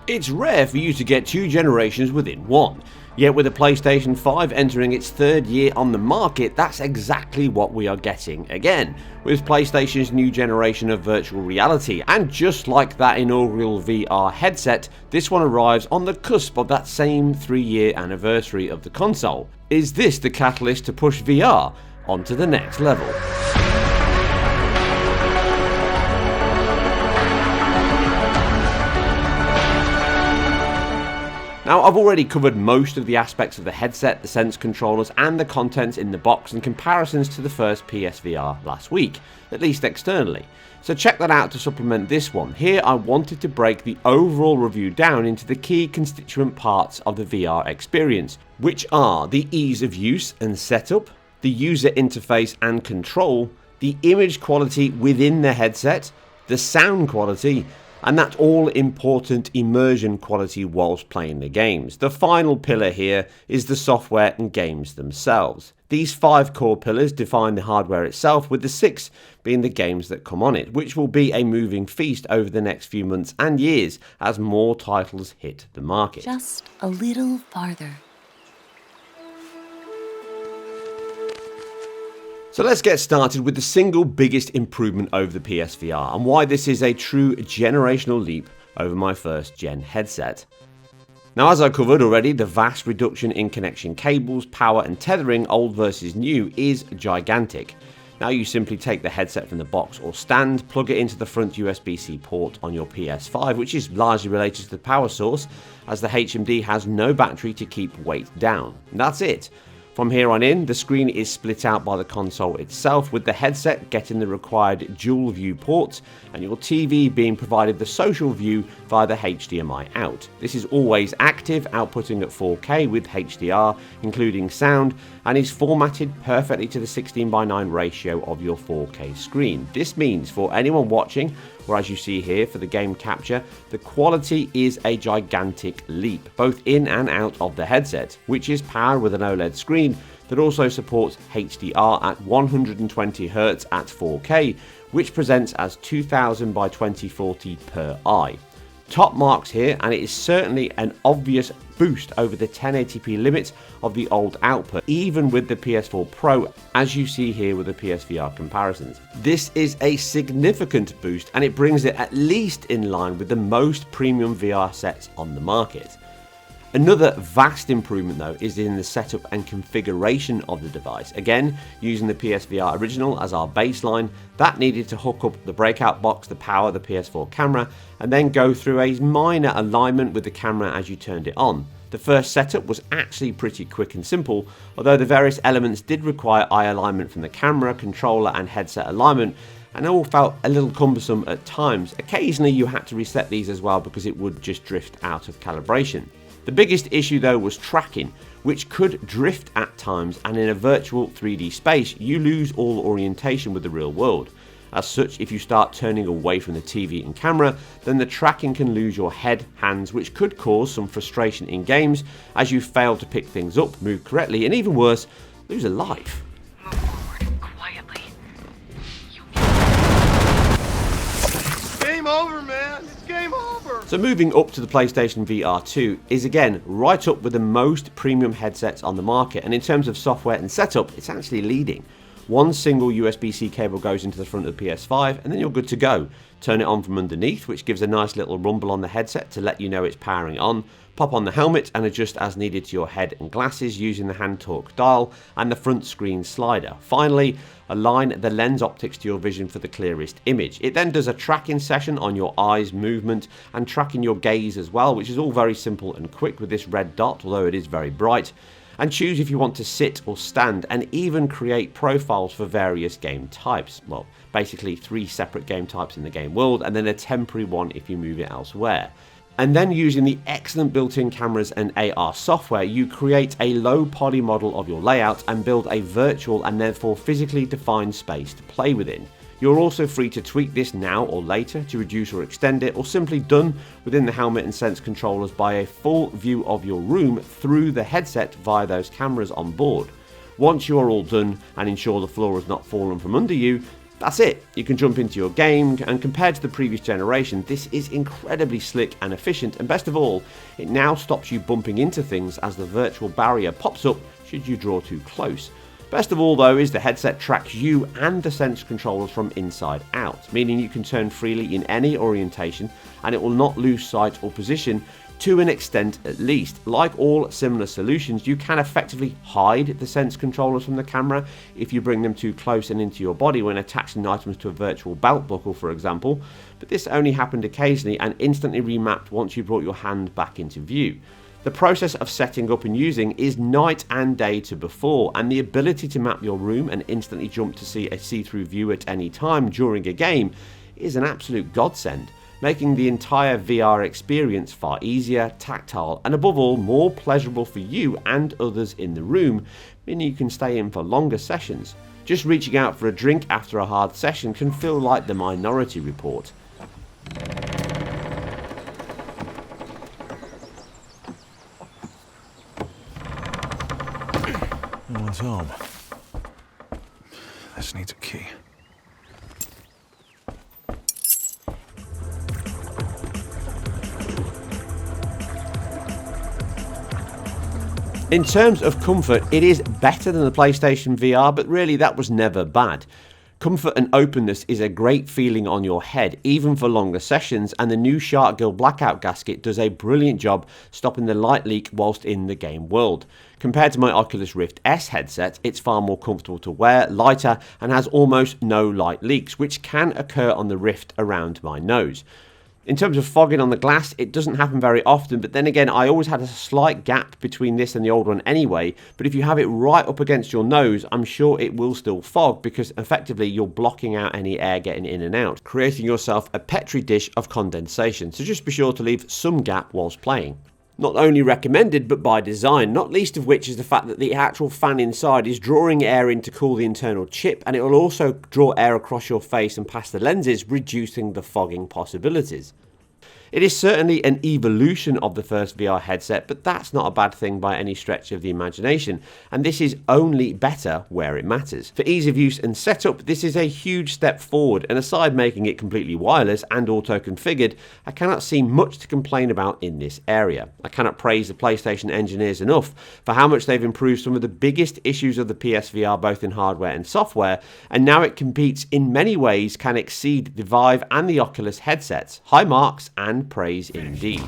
It's rare for you to get 2 generations within one, yet with the PlayStation 5 entering its 3rd year on the market, that's exactly what we are getting again, with PlayStation's new generation of virtual reality. And just like that inaugural VR headset, this one arrives on the cusp of that same 3-year anniversary of the console. Is this the catalyst to push VR onto the next level? Now, I've already covered most of the aspects of the headset, the sense controllers and the contents in the box in comparisons to the first PSVR last week, at least externally. So check that out to supplement this one. Here I wanted to break the overall review down into the key constituent parts of the VR experience, which are the ease of use and setup, the user interface and control, the image quality within the headset, the sound quality, and that all-important immersion quality whilst playing the games. The final pillar here is the software and games themselves. These 5 core pillars define the hardware itself, with the 6 being the games that come on it, which will be a moving feast over the next few months and years as more titles hit the market. Just a little farther. So let's get started with the single biggest improvement over the PSVR and why this is a true generational leap over my first gen headset. Now, as I covered already, the vast reduction in connection cables, power and tethering old versus new is gigantic. Now you simply take the headset from the box or stand, plug it into the front USB-C port on your PS5, which is largely related to the power source, as the HMD has no battery to keep weight down. And that's it. From here on in, the screen is split out by the console itself, with the headset getting the required dual view ports and your TV being provided the social view via the HDMI out. This is always active, outputting at 4K with HDR, including sound, and is formatted perfectly to the 16:9 ratio of your 4K screen. This means for anyone watching, or as you see here for the game capture, the quality is a gigantic leap, both in and out of the headset, which is powered with an OLED screen that also supports HDR at 120Hz at 4K, which presents as 2000 by 2040 per eye. Top marks here, and it is certainly an obvious boost over the 1080p limit of the old output, even with the PS4 Pro, as you see here with the PSVR comparisons. This is a significant boost, and it brings it at least in line with the most premium VR sets on the market. Another vast improvement though is in the setup and configuration of the device. Again, using the PSVR original as our baseline, that needed to hook up the breakout box, the power, the PS4 camera, and then go through a minor alignment with the camera as you turned it on. The first setup was actually pretty quick and simple, although the various elements did require eye alignment from the camera, controller and headset alignment, and it all felt a little cumbersome at times. Occasionally you had to reset these as well because it would just drift out of calibration. The biggest issue though was tracking, which could drift at times, and in a virtual 3D space you lose all orientation with the real world. As such, if you start turning away from the TV and camera, then the tracking can lose your head, hands, which could cause some frustration in games as you fail to pick things up, move correctly, and even worse, lose a life. Quietly. Game over, man. It's game over. So moving up to the PlayStation VR2 is again right up with the most premium headsets on the market, and in terms of software and setup, it's actually leading. One single USB-C cable goes into the front of the PS5 and then you're good to go. Turn it on from underneath, which gives a nice little rumble on the headset to let you know it's powering on. Pop on the helmet and adjust as needed to your head and glasses using the hand torque dial and the front screen slider. Finally, align the lens optics to your vision for the clearest image. It then does a tracking session on your eyes movement and tracking your gaze as well, which is all very simple and quick with this red dot, although it is very bright. And choose if you want to sit or stand, and even create profiles for various game types. Well, basically 3 separate game types in the game world, and then a temporary one if you move it elsewhere. And then using the excellent built-in cameras and AR software, you create a low poly model of your layout and build a virtual and therefore physically defined space to play within. You're also free to tweak this now or later to reduce or extend it, or simply done within the helmet and sense controllers by a full view of your room through the headset via those cameras on board. Once you are all done and ensure the floor has not fallen from under you, That's it, you can jump into your game, and compared to the previous generation, this is incredibly slick and efficient, and best of all, it now stops you bumping into things as the virtual barrier pops up should you draw too close. Best of all though is the headset tracks you and the Sense controllers from inside out, meaning you can turn freely in any orientation and it will not lose sight or position, to an extent at least. Like all similar solutions, you can effectively hide the Sense controllers from the camera if you bring them too close and into your body when attaching items to a virtual belt buckle, for example, but this only happened occasionally and instantly remapped once you brought your hand back into view. The process of setting up and using is night and day to before, and the ability to map your room and instantly jump to see a see-through view at any time during a game is an absolute godsend, making the entire VR experience far easier, tactile, and above all, more pleasurable for you and others in the room, meaning you can stay in for longer sessions. Just reaching out for a drink after a hard session can feel like the Minority Report. No one's home. This needs a key. In terms of comfort, it is better than the PlayStation VR, but really that was never bad. Comfort and openness is a great feeling on your head, even for longer sessions, and the new Shark Gill blackout gasket does a brilliant job stopping the light leak whilst in the game world. Compared to my Oculus Rift S headset, it's far more comfortable to wear, lighter, and has almost no light leaks, which can occur on the Rift around my nose. In terms of fogging on the glass, it doesn't happen very often, but then again, I always had a slight gap between this and the old one anyway, but if you have it right up against your nose, I'm sure it will still fog, because effectively you're blocking out any air getting in and out, creating yourself a petri dish of condensation, so just be sure to leave some gap whilst playing. Not only recommended, but by design, not least of which is the fact that the actual fan inside is drawing air in to cool the internal chip, and it will also draw air across your face and past the lenses, reducing the fogging possibilities. It is certainly an evolution of the first VR headset, but that's not a bad thing by any stretch of the imagination, and this is only better where it matters. For ease of use and setup, this is a huge step forward, and aside making it completely wireless and auto-configured, I cannot see much to complain about in this area. I cannot praise the PlayStation engineers enough for how much they've improved some of the biggest issues of the PSVR both in hardware and software, and now it competes in many ways, can exceed the Vive and the Oculus headsets. High marks and praise indeed.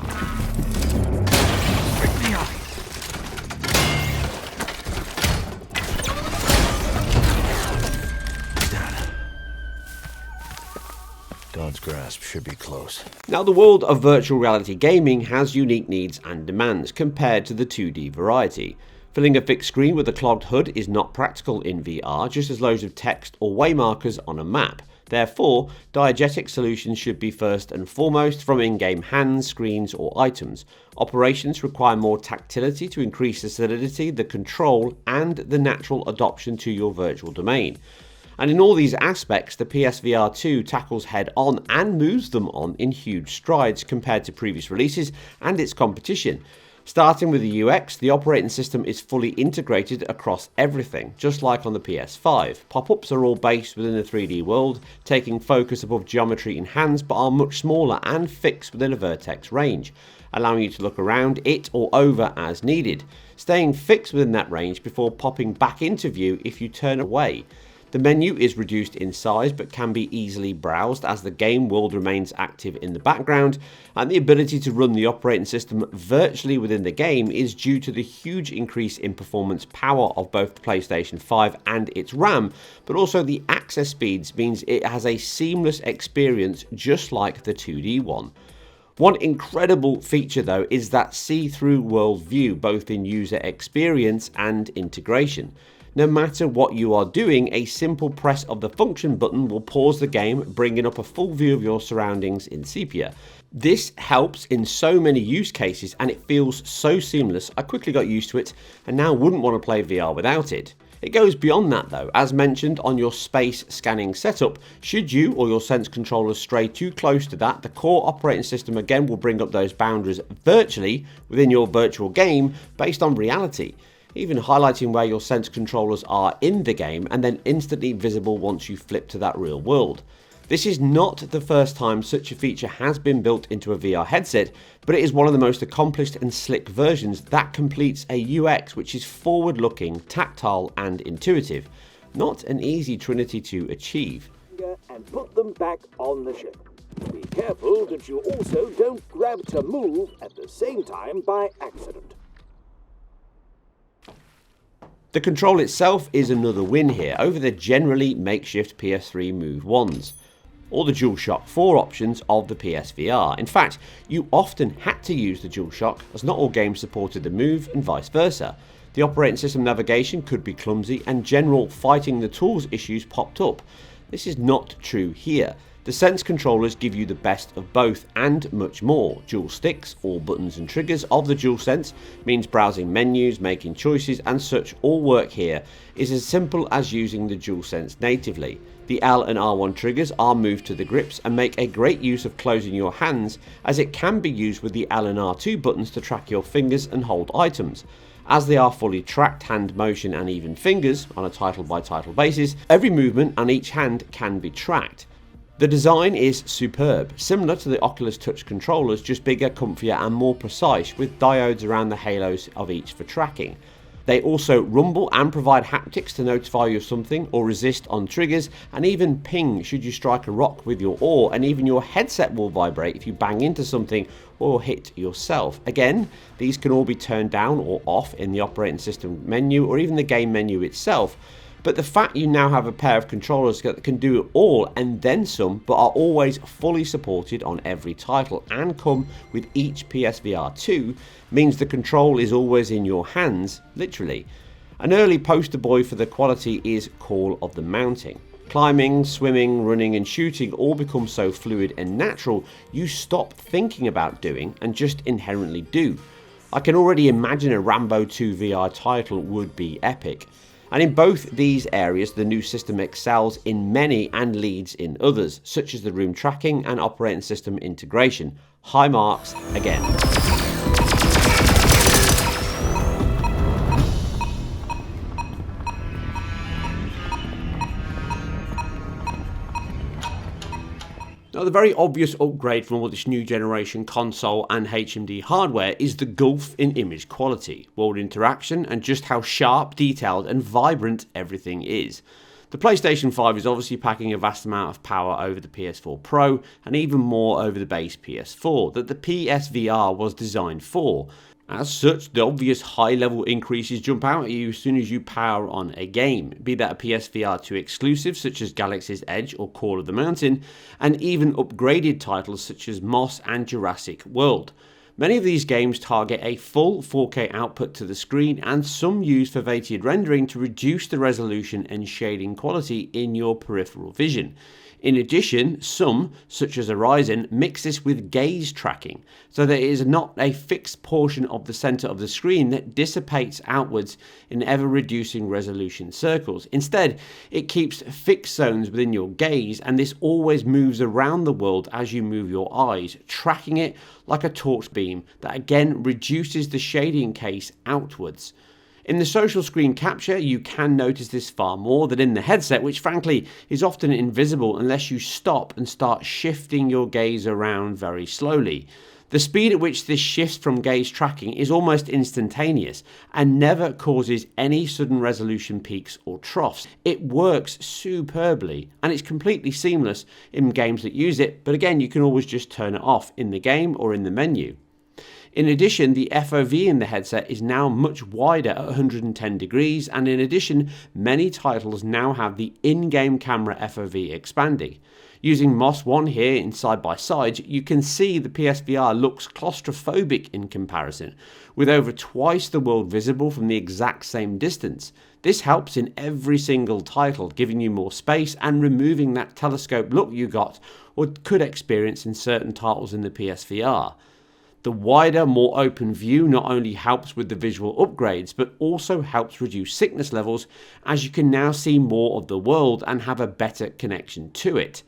God's grasp should be close. Now, the world of virtual reality gaming has unique needs and demands compared to the 2D variety. Filling a fixed screen with a clogged HUD is not practical in VR, just as loads of text or waymarkers on a map. Therefore, diegetic solutions should be first and foremost from in-game hands, screens or items. Operations require more tactility to increase the solidity, the control and the natural adoption to your virtual domain. And in all these aspects, the PSVR2 tackles head-on and moves them on in huge strides compared to previous releases and its competition. Starting with the UX, the operating system is fully integrated across everything, just like on the PS5. Pop-ups are all based within the 3D world, taking focus above geometry in hands, but are much smaller and fixed within a vertex range, allowing you to look around it or over as needed, staying fixed within that range before popping back into view if you turn away. The menu is reduced in size but can be easily browsed as the game world remains active in the background, and the ability to run the operating system virtually within the game is due to the huge increase in performance power of both the PlayStation 5 and its RAM, but also the access speeds means it has a seamless experience just like the 2D one. One incredible feature though is that see-through world view, both in user experience and integration. No matter what you are doing, a simple press of the function button will pause the game, bringing up a full view of your surroundings in sepia. This helps in so many use cases and it feels so seamless. I quickly got used to it and now wouldn't want to play VR without it. It goes beyond that though, as mentioned on your space scanning setup. Should you or your Sense controllers stray too close to that, the core operating system again will bring up those boundaries virtually within your virtual game based on reality. even highlighting where your sense controllers are in the game and then instantly visible once you flip to that real world. This is not the first time such a feature has been built into a VR headset, but it is one of the most accomplished and slick versions that completes a UX which is forward-looking, tactile and intuitive. Not an easy trinity to achieve. And put them back on the ship. Be careful that you also don't grab to move at the same time by accident. The control itself is another win here over the generally makeshift PS3 Move 1s, or the DualShock 4 options of the PSVR. In fact, you often had to use the DualShock as not all games supported the Move and vice versa. The operating system navigation could be clumsy and general fighting the tools issues popped up. This is not true here. The Sense controllers give you the best of both and much more. Dual sticks, all buttons and triggers of the DualSense, means browsing menus, making choices and such all work here is as simple as using the DualSense natively. The L and R1 triggers are moved to the grips and make a great use of closing your hands, as it can be used with the L and R2 buttons to track your fingers and hold items. As they are fully tracked hand motion and even fingers on a title by title basis, every movement on each hand can be tracked. The design is superb, similar to the Oculus Touch controllers, just bigger, comfier and more precise, with diodes around the halos of each for tracking. They also rumble and provide haptics to notify you of something or resist on triggers, and even ping should you strike a rock with your oar, and even your headset will vibrate if you bang into something or hit yourself. Again, these can all be turned down or off in the operating system menu or even the game menu itself. But the fact you now have a pair of controllers that can do it all and then some, but are always fully supported on every title and come with each PSVR2, means the control is always in your hands, literally. An early poster boy for the quality is Call of the Mountain. Climbing, swimming, running and shooting all become so fluid and natural you stop thinking about doing and just inherently do. I can already imagine a Rambo 2 VR title would be epic. And in both these areas, the new system excels in many and leads in others, such as the room tracking and operating system integration. High marks again. Now, the very obvious upgrade from all this new generation console and HMD hardware is the gulf in image quality, world interaction and just how sharp, detailed and vibrant everything is. The PlayStation 5 is obviously packing a vast amount of power over the PS4 Pro and even more over the base PS4 that the PSVR was designed for. As such, the obvious high-level increases jump out at you as soon as you power on a game, be that a PSVR2 exclusive such as Galaxy's Edge or Call of the Mountain, and even upgraded titles such as Moss and Jurassic World. Many of these games target a full 4K output to the screen, and some use foveated rendering to reduce the resolution and shading quality in your peripheral vision. In addition, some, such as Horizon, mix this with gaze tracking, so that it is not a fixed portion of the center of the screen that dissipates outwards in ever-reducing resolution circles. Instead, it keeps fixed zones within your gaze, and this always moves around the world as you move your eyes, tracking it like a torch beam that again reduces the shading case outwards. In the social screen capture, you can notice this far more than in the headset, which frankly is often invisible unless you stop and start shifting your gaze around very slowly. The speed at which this shifts from gaze tracking is almost instantaneous and never causes any sudden resolution peaks or troughs. It works superbly and it's completely seamless in games that use it, but again, you can always just turn it off in the game or in the menu. In addition, the FOV in the headset is now much wider at 110 degrees, and in addition, many titles now have the in-game camera FOV expanding. Using Moss 1 here in side by side, you can see the PSVR looks claustrophobic in comparison, with over twice the world visible from the exact same distance. This helps in every single title, giving you more space and removing that telescope look you got or could experience in certain titles in the PSVR. The wider, more open view not only helps with the visual upgrades, but also helps reduce sickness levels, as you can now see more of the world and have a better connection to it.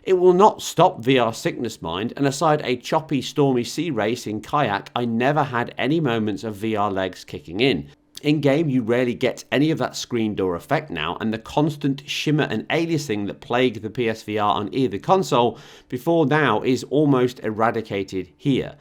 It will not stop VR sickness, mind, and aside a choppy, stormy sea race in kayak, I never had any moments of VR legs kicking in. In game, you rarely get any of that screen door effect now, and the constant shimmer and aliasing that plagued the PSVR on either console before now is almost eradicated here.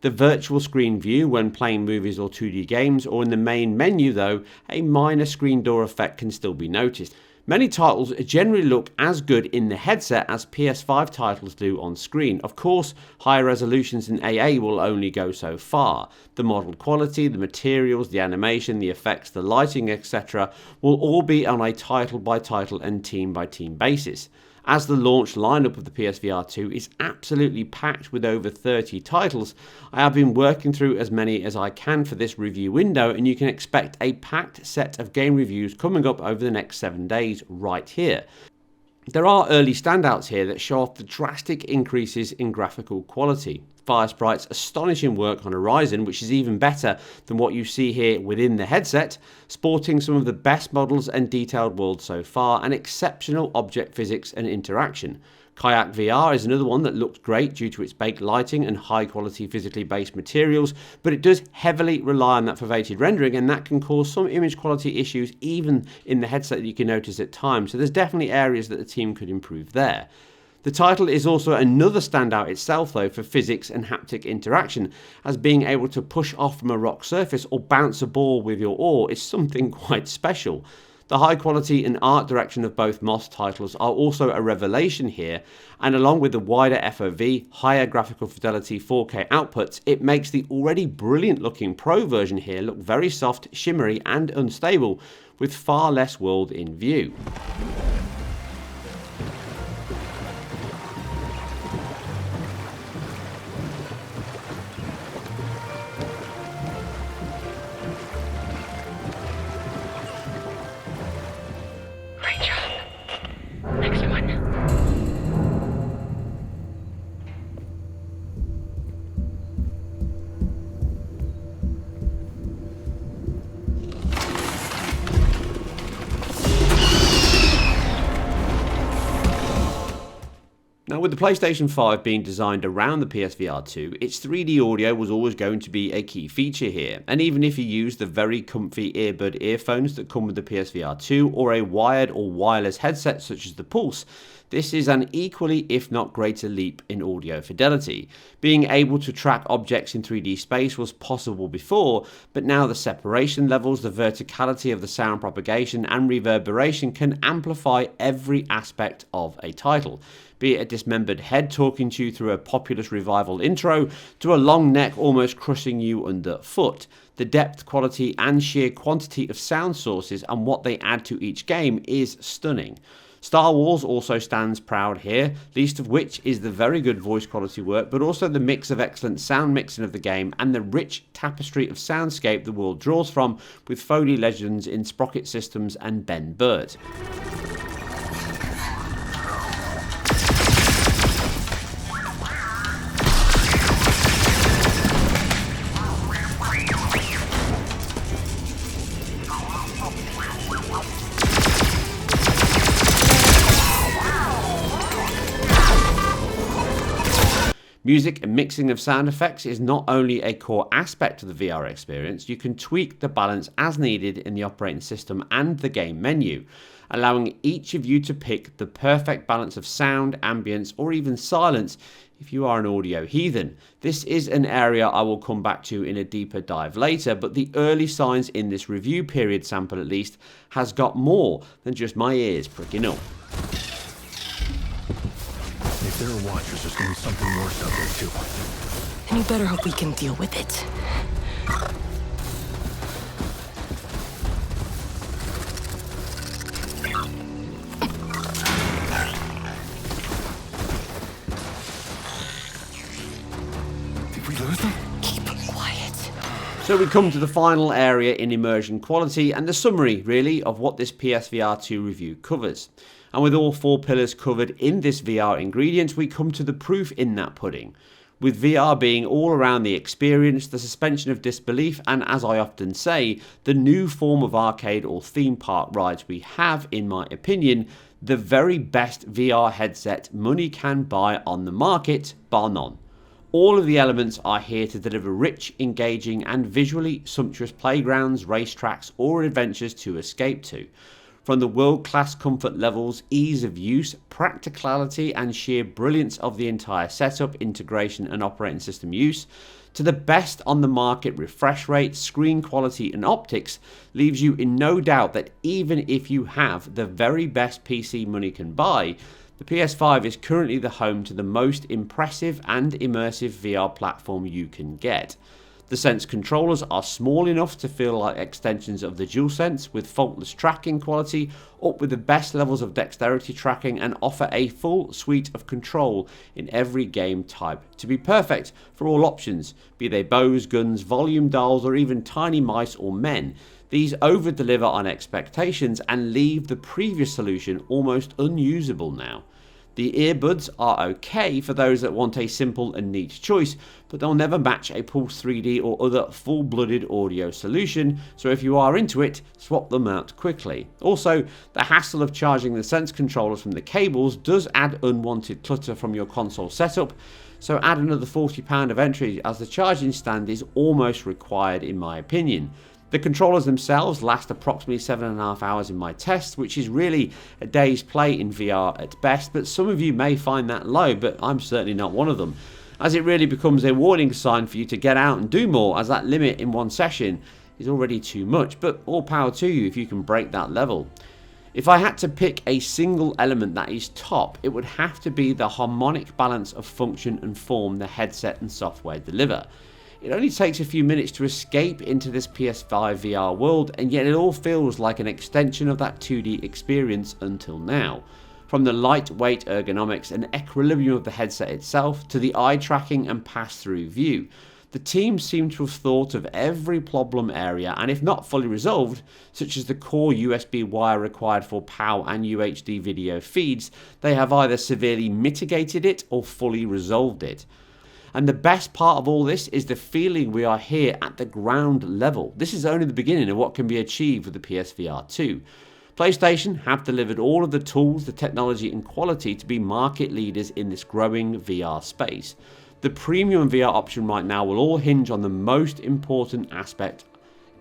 The virtual screen view when playing movies or 2D games, or in the main menu though, a minor screen door effect can still be noticed. Many titles generally look as good in the headset as PS5 titles do on screen. Of course, higher resolutions in AA will only go so far. The model quality, the materials, the animation, the effects, the lighting, etc. will all be on a title by title and team by team basis. As the launch lineup of the PSVR2 is absolutely packed with over 30 titles, I have been working through as many as I can for this review window, and you can expect a packed set of game reviews coming up over the next 7 days right here. There are early standouts here that show off the drastic increases in graphical quality. Firesprite's astonishing work on Horizon, which is even better than what you see here within the headset, sporting some of the best models and detailed worlds so far, and exceptional object physics and interaction. Kayak VR is another one that looks great due to its baked lighting and high quality physically based materials, but it does heavily rely on that foveated rendering, and that can cause some image quality issues even in the headset that you can notice at times, so there's definitely areas that the team could improve there. The title is also another standout itself though for physics and haptic interaction, as being able to push off from a rock surface or bounce a ball with your oar is something quite special. The high quality and art direction of both MOS titles are also a revelation here, and along with the wider FOV, higher graphical fidelity 4K outputs, it makes the already brilliant looking Pro version here look very soft, shimmery and unstable, with far less world in view. Great job. Next one. Now, with the PlayStation 5 being designed around the PSVR2, its 3D audio was always going to be a key feature here, and even if you use the very comfy earbud earphones that come with the PSVR2 or a wired or wireless headset such as the Pulse, this is an equally if not greater leap in audio fidelity. Being able to track objects in 3D space was possible before, but now the separation levels, the verticality of the sound propagation and reverberation can amplify every aspect of a title. Be it a dismembered head talking to you through a Populous Revival intro, to a long neck almost crushing you underfoot. The depth, quality and sheer quantity of sound sources and what they add to each game is stunning. Star Wars also stands proud here, least of which is the very good voice quality work, but also the mix of excellent sound mixing of the game and the rich tapestry of soundscape the world draws from, with Foley legends in Sprocket Systems and Ben Burt. Music and mixing of sound effects is not only a core aspect of the VR experience, you can tweak the balance as needed in the operating system and the game menu, allowing each of you to pick the perfect balance of sound, ambience, or even silence if you are an audio heathen. This is an area I will come back to in a deeper dive later, but the early signs in this review period sample at least has got more than just my ears pricking up. If there are watchers, there's gonna be something worse out there too. And you better hope we can deal with it. Did we lose them? Keep quiet. So we come to the final area in immersion quality and the summary really of what this PSVR2 review covers. And with all four pillars covered in this VR ingredient, we come to the proof in that pudding. With VR being all around the experience, the suspension of disbelief, and as I often say, the new form of arcade or theme park rides we have, in my opinion, the very best VR headset money can buy on the market, bar none. All of the elements are here to deliver rich, engaging and visually sumptuous playgrounds, racetracks or adventures to escape to. From the world-class comfort levels, ease of use, practicality and sheer brilliance of the entire setup, integration and operating system use, to the best on the market refresh rate, screen quality and optics, leaves you in no doubt that even if you have the very best PC money can buy, the PS5 is currently the home to the most impressive and immersive VR platform you can get. The Sense controllers are small enough to feel like extensions of the DualSense, with faultless tracking quality, up with the best levels of dexterity tracking, and offer a full suite of control in every game type to be perfect for all options, be they bows, guns, volume dials or even tiny mice or men. These over-deliver on expectations and leave the previous solution almost unusable now. The earbuds are okay for those that want a simple and neat choice, but they'll never match a Pulse 3D or other full-blooded audio solution, so if you are into it, swap them out quickly. Also, the hassle of charging the Sense controllers from the cables does add unwanted clutter from your console setup, so add another £40 of entry as the charging stand is almost required in my opinion. The controllers themselves last approximately 7.5 hours in my test, which is really a day's play in VR at best, but some of you may find that low, but I'm certainly not one of them, as it really becomes a warning sign for you to get out and do more, as that limit in one session is already too much, but all power to you if you can break that level. If I had to pick a single element that is top, it would have to be the harmonic balance of function and form the headset and software deliver. It only takes a few minutes to escape into this PS5 VR world, and yet it all feels like an extension of that 2D experience until now. From the lightweight ergonomics and equilibrium of the headset itself, to the eye tracking and pass-through view, the team seem to have thought of every problem area, and if not fully resolved, such as the core USB wire required for PAL and UHD video feeds, they have either severely mitigated it or fully resolved it. And the best part of all this is the feeling we are here at the ground level. This is only the beginning of what can be achieved with the PSVR2. PlayStation have delivered all of the tools, the technology and quality to be market leaders in this growing VR space. The premium VR option right now will all hinge on the most important aspect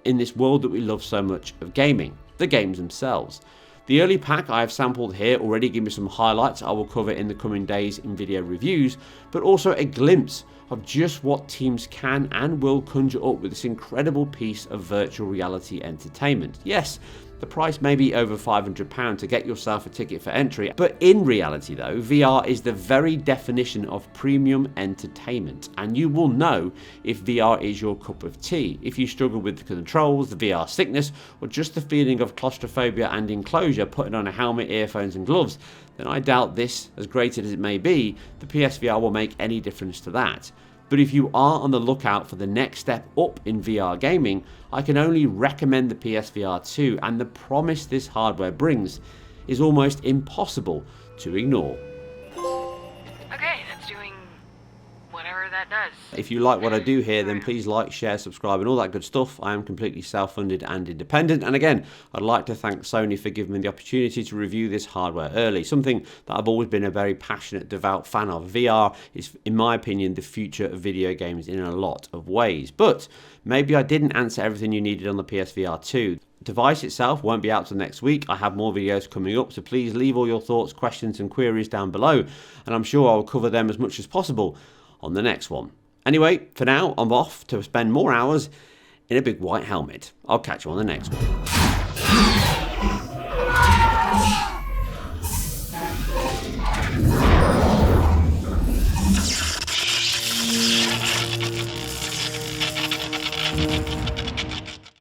in this world that we love so much of gaming, the games themselves. The early pack I have sampled here already give me some highlights I will cover in the coming days in video reviews, but also a glimpse of just what teams can and will conjure up with this incredible piece of virtual reality entertainment. Yes, the price may be over £500 to get yourself a ticket for entry, but in reality though, VR is the very definition of premium entertainment, and you will know if VR is your cup of tea. If you struggle with the controls, the VR sickness, or just the feeling of claustrophobia and enclosure putting on a helmet, earphones and gloves, then I doubt this, as great as it may be, the PSVR will make any difference to that. But if you are on the lookout for the next step up in VR gaming, I can only recommend the PSVR2, and the promise this hardware brings is almost impossible to ignore. Okay, that's doing whatever that does. If you like what I do here, then please like, share, subscribe and all that good stuff. I am completely self-funded and independent, and again, I'd like to thank Sony for giving me the opportunity to review this hardware early, something that I've always been a very passionate, devout fan of. VR is, in my opinion, the future of video games in a lot of ways, but maybe I didn't answer everything you needed on the PSVR2. The device itself won't be out till next week. I have more videos coming up, so please leave all your thoughts, questions and queries down below, and I'm sure I'll cover them as much as possible on the next one. Anyway, for now, I'm off to spend more hours in a big white helmet. I'll catch you on the next one.